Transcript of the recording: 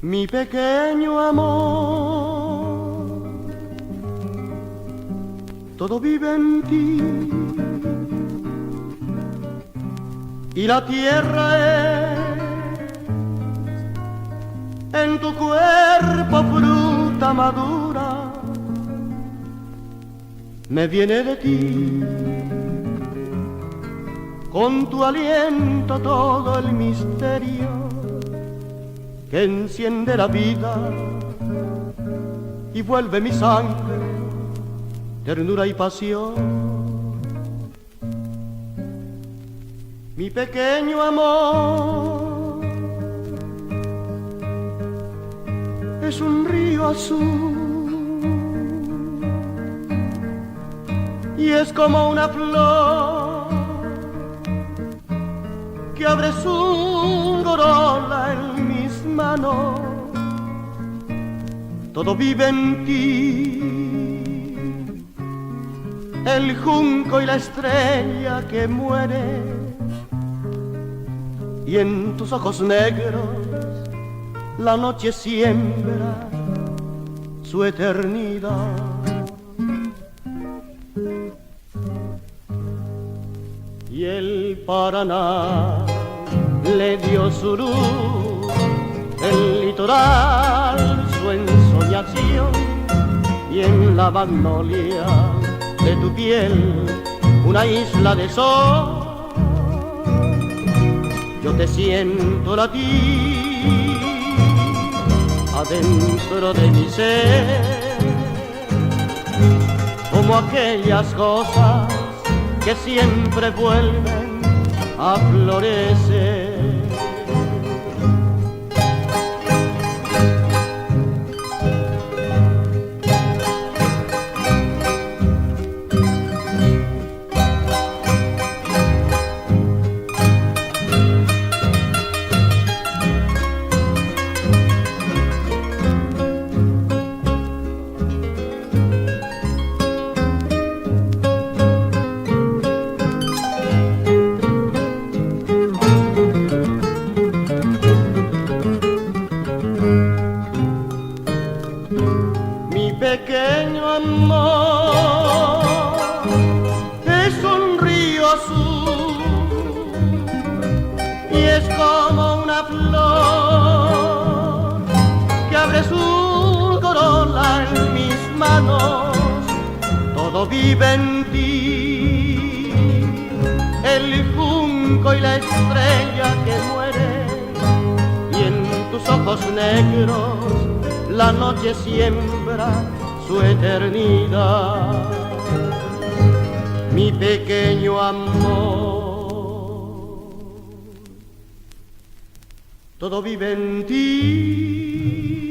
Mi pequeño amor, todo vive en ti y la tierra es en tu cuerpo fruta madura. Me viene de ti, con tu aliento todo el misterio que enciende la vida y vuelve mi sangre ternura y pasión. Mi pequeño amor es un río azul y es como una flor que abre su corola en mis manos. Todo vive en ti, el junco y la estrella que muere, y en tus ojos negros la noche siembra su eternidad. Y el Paraná le dio su luz, el litoral su ensoñación, y en la magnolia de tu piel una isla de sol. Yo te siento latir adentro de mi ser, como aquellas cosas que siempre vuelven a florecer. Mi pequeño amor es un río azul y es como una flor que abre su corola en mis manos. Todo vive en ti, el junco y la estrella que muere, y en tus ojos negros la noche siembra su eternidad. Mi pequeño amor, todo vive en ti.